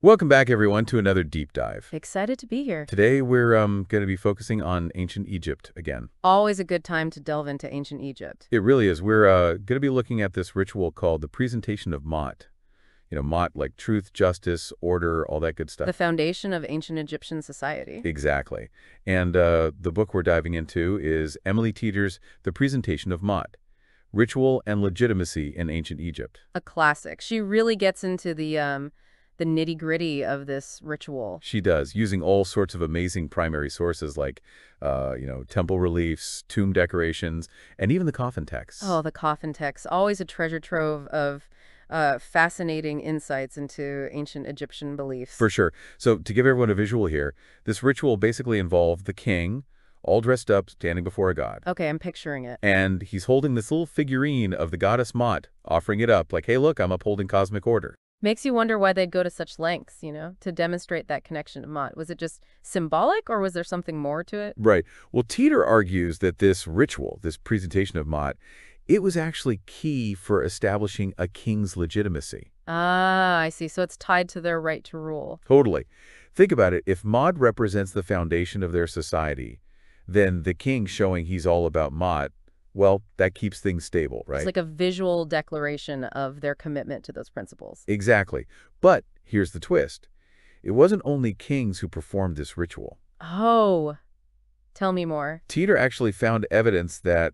Welcome back, everyone, to another deep dive. Excited to be here. Today, we're going to be focusing on ancient Egypt again. Always a good time to delve into ancient Egypt. It really is. We're going to be looking at this ritual called the Presentation of MAAT. MAAT like truth, justice, order, all that good stuff. The foundation of ancient Egyptian society. Exactly. And the book we're diving into is Emily Teeter's The Presentation of MAAT, Ritual and Legitimacy in Ancient Egypt. A classic. She really gets into the nitty-gritty of this ritual. She does, using all sorts of amazing primary sources like, temple reliefs, tomb decorations, and even the coffin texts. Oh, the coffin texts. Always a treasure trove of fascinating insights into ancient Egyptian beliefs. For sure. So to give everyone a visual here, this ritual basically involved the king, all dressed up, standing before a god. Okay, I'm picturing it. And he's holding this little figurine of the goddess Maat, offering it up like, hey, look, I'm upholding cosmic order. Makes you wonder why they'd go to such lengths, to demonstrate that connection to Maat. Was it just symbolic, or was there something more to it? Right. Well, Teeter argues that this ritual, this presentation of Maat, it was actually key for establishing a king's legitimacy. Ah, I see. So it's tied to their right to rule. Totally. Think about it. If Maat represents the foundation of their society, then the king showing he's all about Maat, well, that keeps things stable, right? It's like a visual declaration of their commitment to those principles. Exactly. But here's the twist. It wasn't only kings who performed this ritual. Oh, tell me more. Teeter actually found evidence that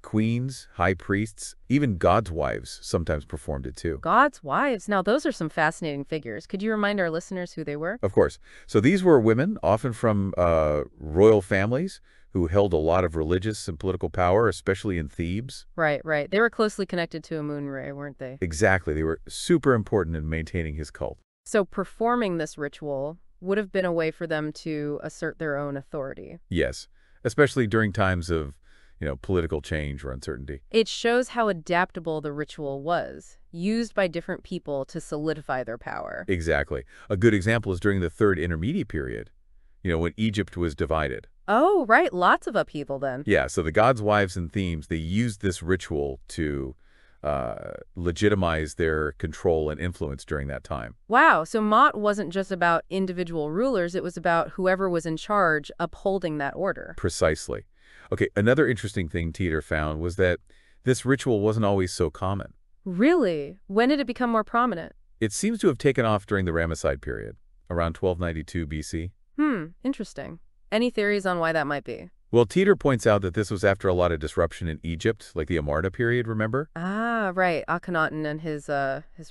queens, high priests, even gods' wives sometimes performed it too. God's wives. Now, those are some fascinating figures. Could you remind our listeners who they were? Of course. So these were women, often from royal families, who held a lot of religious and political power, especially in Thebes. Right, right. They were closely connected to Amun-Re, weren't they? Exactly. They were super important in maintaining his cult. So performing this ritual would have been a way for them to assert their own authority. Yes, especially during times of, political change or uncertainty. It shows how adaptable the ritual was, used by different people to solidify their power. Exactly. A good example is during the Third Intermediate Period, when Egypt was divided. Oh, right. Lots of upheaval then. Yeah, so the gods' wives and themes, they used this ritual to legitimize their control and influence during that time. Wow, so Maat wasn't just about individual rulers, it was about whoever was in charge upholding that order. Precisely. Okay, another interesting thing Teeter found was that this ritual wasn't always so common. Really? When did it become more prominent? It seems to have taken off during the Ramesside period, around 1292 BC. Interesting. Any theories on why that might be? Well, Teeter points out that this was after a lot of disruption in Egypt, like the Amarna period, remember? Ah, right. Akhenaten and his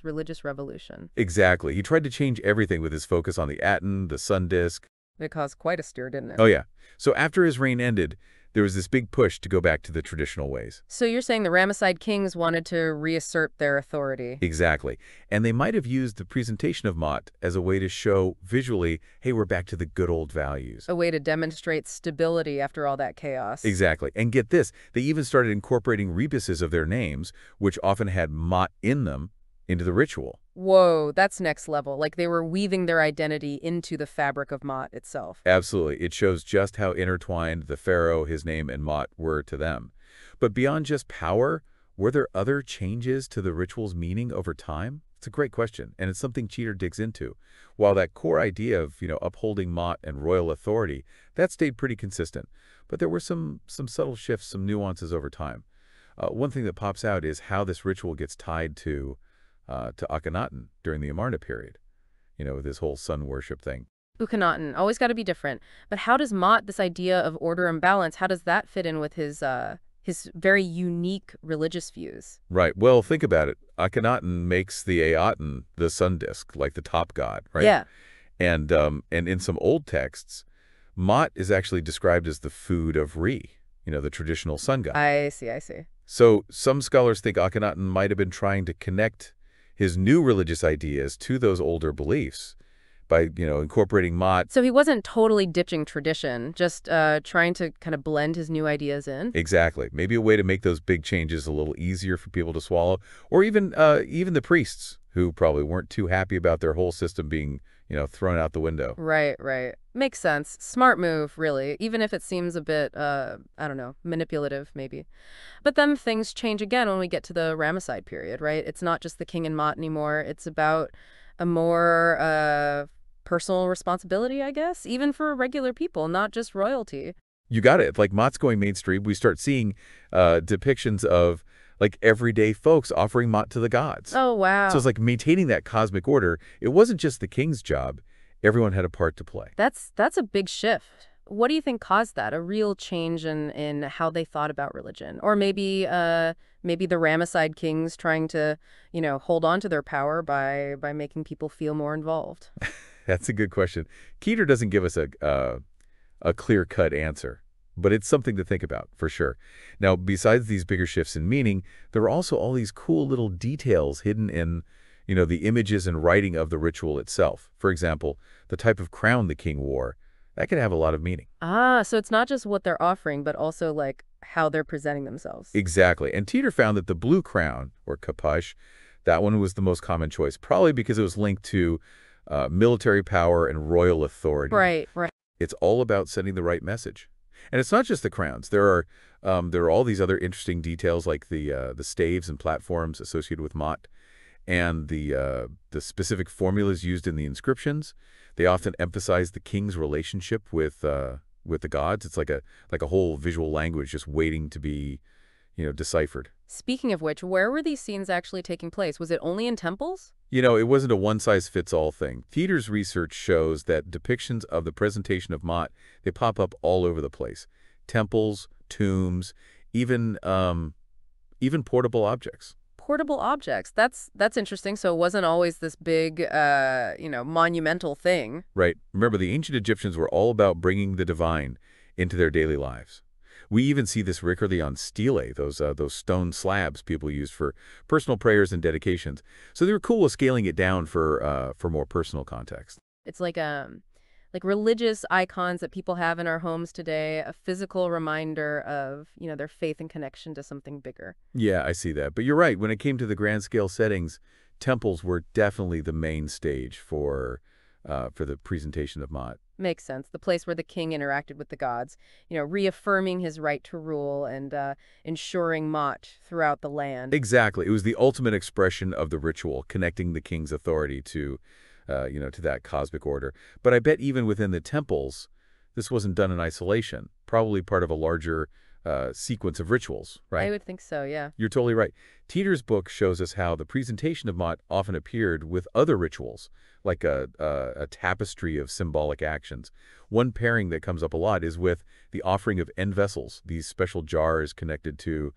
religious revolution. Exactly. He tried to change everything with his focus on the Aten, the sun disk. It caused quite a stir, didn't it? Oh, yeah. So after his reign ended, there was this big push to go back to the traditional ways. So you're saying the Ramesside kings wanted to reassert their authority? Exactly. And they might have used the presentation of Maat as a way to show visually, hey, we're back to the good old values. A way to demonstrate stability after all that chaos. Exactly. And get this, they even started incorporating rebuses of their names, which often had Maat in them, into the ritual. Whoa, that's next level. Like they were weaving their identity into the fabric of Maat itself. Absolutely. It shows just how intertwined the pharaoh, his name, and Maat were to them. But beyond just power, were there other changes to the ritual's meaning over time? It's a great question, and it's something Teeter digs into. While that core idea of, upholding Maat and royal authority, that stayed pretty consistent. But there were some subtle shifts, some nuances over time. One thing that pops out is how this ritual gets tied to Akhenaten during the Amarna period, with this whole sun worship thing. Akhenaten, always got to be different. But how does Maat, this idea of order and balance, how does that fit in with his very unique religious views? Right. Well, think about it. Akhenaten makes the Aten the sun disk, like the top god, right? Yeah. And in some old texts, Maat is actually described as the food of Re, the traditional sun god. I see, I see. So some scholars think Akhenaten might have been trying to connect his new religious ideas to those older beliefs by, incorporating Maat. So he wasn't totally ditching tradition, just trying to kind of blend his new ideas in? Exactly. Maybe a way to make those big changes a little easier for people to swallow, or even the priests who probably weren't too happy about their whole system being, thrown out the window. Right, right. Makes sense. Smart move, really, even if it seems a bit, I don't know, manipulative, maybe. But then things change again when we get to the Ramesside period, right? It's not just the king and Maat anymore. It's about a more personal responsibility, I guess, even for regular people, not just royalty. You got it. Like Mott's going mainstream, we start seeing depictions of like everyday folks offering Mott to the gods. Oh, So it's wow. like maintaining that cosmic order. It wasn't just the king's job. Everyone had a part to play. That's a big shift. What do you think caused that? A real change in how they thought about religion, or maybe the Ramesside kings trying to, hold on to their power by making people feel more involved. That's a good question. Teeter doesn't give us a clear-cut answer, but it's something to think about, for sure. Now, besides these bigger shifts in meaning, there are also all these cool little details hidden in, the images and writing of the ritual itself. For example, the type of crown the king wore. That could have a lot of meaning. Ah, so it's not just what they're offering, but also like how they're presenting themselves. Exactly. And Teeter found that the blue crown, or capuche, that one was the most common choice, probably because it was linked to military power and royal authority. Right, right. It's all about sending the right message. And it's not just the crowns. There are all these other interesting details like the staves and platforms associated with Maat and the specific formulas used in the inscriptions. They often emphasize the king's relationship with the gods. It's like a whole visual language just waiting to be, deciphered. Speaking of which, where were these scenes actually taking place? Was it only in temples? It wasn't a one-size-fits-all thing. Teeter's research shows that depictions of the presentation of Maat, they pop up all over the place. Temples, tombs, even portable objects. Portable objects. That's interesting. So it wasn't always this big, monumental thing. Right. Remember, the ancient Egyptians were all about bringing the divine into their daily lives. We even see this regularly on stelae, those stone slabs people used for personal prayers and dedications. So they were cool with scaling it down for more personal context. It's like religious icons that people have in our homes today, a physical reminder of, their faith and connection to something bigger. Yeah, I see that. But you're right. When it came to the grand scale settings, temples were definitely the main stage for the presentation of Maat. Makes sense. The place where the king interacted with the gods, reaffirming his right to rule and ensuring Maat throughout the land. Exactly. It was the ultimate expression of the ritual, connecting the king's authority to that cosmic order. But I bet even within the temples, this wasn't done in isolation, probably part of a larger sequence of rituals, right? I would think so, yeah. You're totally right. Teeter's book shows us how the presentation of Maat often appeared with other rituals, like a tapestry of symbolic actions. One pairing that comes up a lot is with the offering of end vessels, these special jars connected to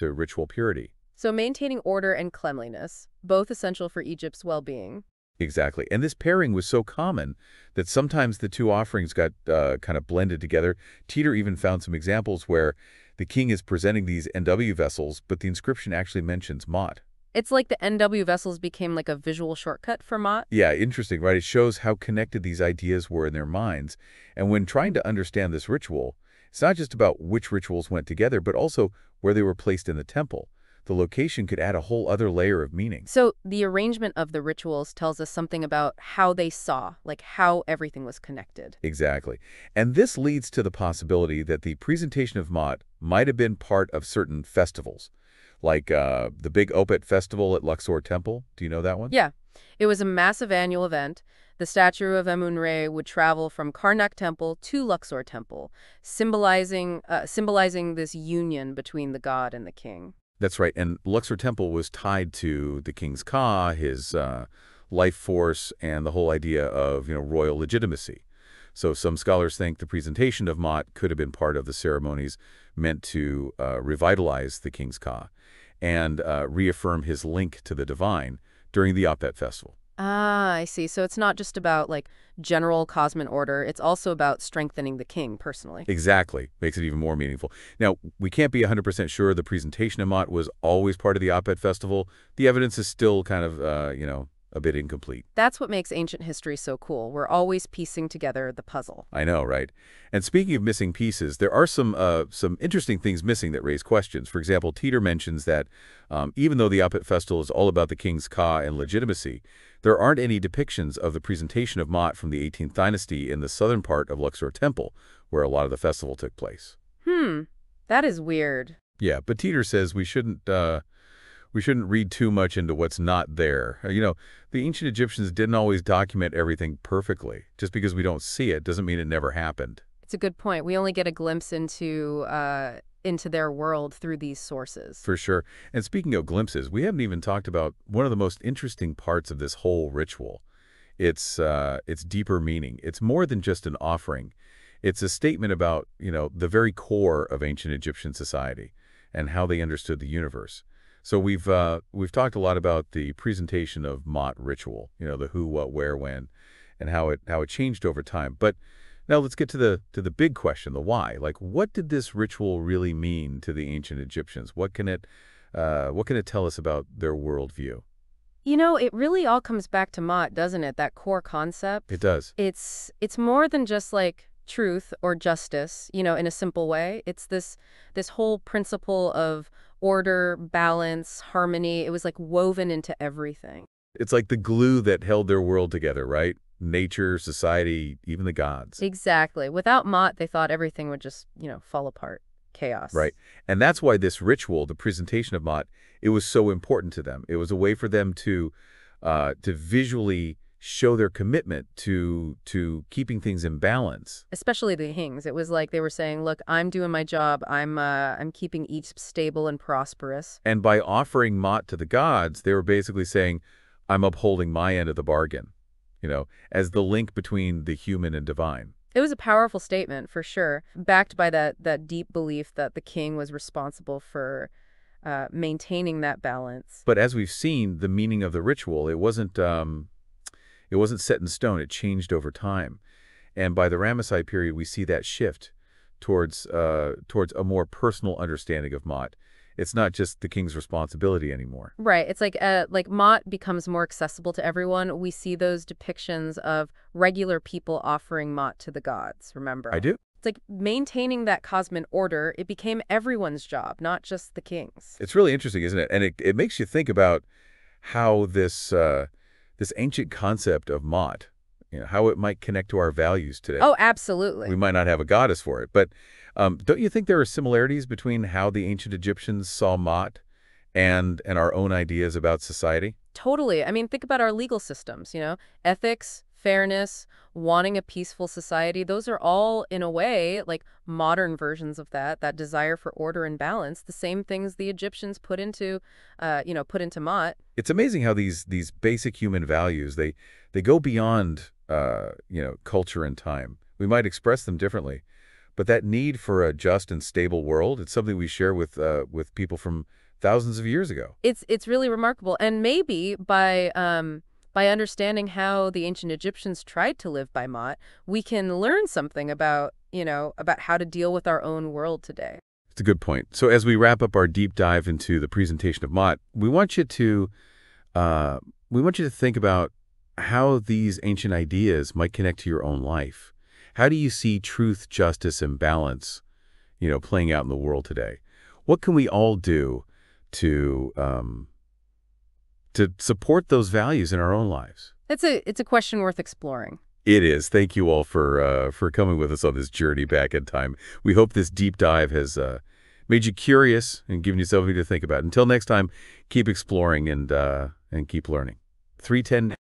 ritual purity. So maintaining order and cleanliness, both essential for Egypt's well-being. Exactly. And this pairing was so common that sometimes the two offerings got kind of blended together. Teeter even found some examples where the king is presenting these NW vessels, but the inscription actually mentions Maat. It's like the NW vessels became like a visual shortcut for Maat. Yeah, interesting, right? It shows how connected these ideas were in their minds. And when trying to understand this ritual, it's not just about which rituals went together, but also where they were placed in the temple. The location could add a whole other layer of meaning. So the arrangement of the rituals tells us something about how they saw, like how everything was connected. Exactly. And this leads to the possibility that the presentation of Maat might have been part of certain festivals, like the big Opet festival at Luxor Temple. Do you know that one? Yeah, it was a massive annual event. The statue of Amun-Re would travel from Karnak Temple to Luxor Temple, symbolizing this union between the god and the king. That's right. And Luxor Temple was tied to the king's Ka, his life force, and the whole idea of royal legitimacy. So some scholars think the presentation of Maat could have been part of the ceremonies meant to revitalize the king's Ka and reaffirm his link to the divine during the Opet festival. Ah, I see. So it's not just about like general cosmic order. It's also about strengthening the king personally. Exactly. Makes it even more meaningful. Now, we can't be 100% sure the presentation of Maat was always part of the Opet festival. The evidence is still kind of, a bit incomplete. That's what makes ancient history so cool. We're always piecing together the puzzle. I know, right? And speaking of missing pieces, there are some interesting things missing that raise questions. For example, Teeter mentions that even though the Opet festival is all about the king's Ka and legitimacy, there aren't any depictions of the presentation of Maat from the 18th dynasty in the southern part of Luxor Temple, where a lot of the festival took place. That is weird. Yeah, but Teeter says we shouldn't We shouldn't read too much into what's not there. The ancient Egyptians didn't always document everything perfectly. Just because we don't see it doesn't mean it never happened. It's a good point. We only get a glimpse into their world through these sources. For sure. And speaking of glimpses, we haven't even talked about one of the most interesting parts of this whole ritual. It's deeper meaning. It's more than just an offering. It's a statement about, the very core of ancient Egyptian society and how they understood the universe. So we've talked a lot about the presentation of MAAT ritual, the who, what, where, when, and how it changed over time. But now let's get to the big question, the why. Like, what did this ritual really mean to the ancient Egyptians? What can it tell us about their worldview? It really all comes back to MAAT, doesn't it? That core concept. It does. It's more than just like truth or justice, in a simple way. It's this whole principle of order, balance, harmony. It was like woven into everything. It's like the glue that held their world together, right? Nature, society, even the gods. Exactly. Without MAAT, they thought everything would just, fall apart. Chaos. Right. And that's why this ritual, the presentation of MAAT, it was so important to them. It was a way for them to visually show their commitment to keeping things in balance. Especially the kings. It was like they were saying, look, I'm doing my job. I'm keeping each stable and prosperous. And by offering MAAT to the gods, they were basically saying, I'm upholding my end of the bargain, as the link between the human and divine. It was a powerful statement, for sure, backed by that deep belief that the king was responsible for maintaining that balance. But as we've seen, the meaning of the ritual, it wasn't set in stone. It changed over time. And by the Ramesside period, we see that shift towards a more personal understanding of MAAT. It's not just the king's responsibility anymore. Right. It's like MAAT becomes more accessible to everyone. We see those depictions of regular people offering MAAT to the gods, remember? I do. It's like maintaining that cosmic order. It became everyone's job, not just the king's. It's really interesting, isn't it? And it makes you think about how this ancient concept of MAAT, how it might connect to our values today. Oh, absolutely. We might not have a goddess for it, but don't you think there are similarities between how the ancient Egyptians saw MAAT and our own ideas about society? Totally. I mean, think about our legal systems, ethics, fairness, wanting a peaceful society. Those are all, in a way, like modern versions of that desire for order and balance, the same things the Egyptians put into MAAT. It's amazing how these basic human values, they go beyond, culture and time. We might express them differently, but that need for a just and stable world, it's something we share with people from thousands of years ago. It's really remarkable. And maybe by understanding how the ancient Egyptians tried to live by MAAT, we can learn something about how to deal with our own world today. It's a good point. So as we wrap up our deep dive into the presentation of MAAT, we want you to think about how these ancient ideas might connect to your own life. How do you see truth, justice, and balance, playing out in the world today? What can we all do to support those values in our own lives? It's a question worth exploring. It is. Thank you all for coming with us on this journey back in time. We hope this deep dive has made you curious and given you something to think about. Until next time, keep exploring and keep learning. 310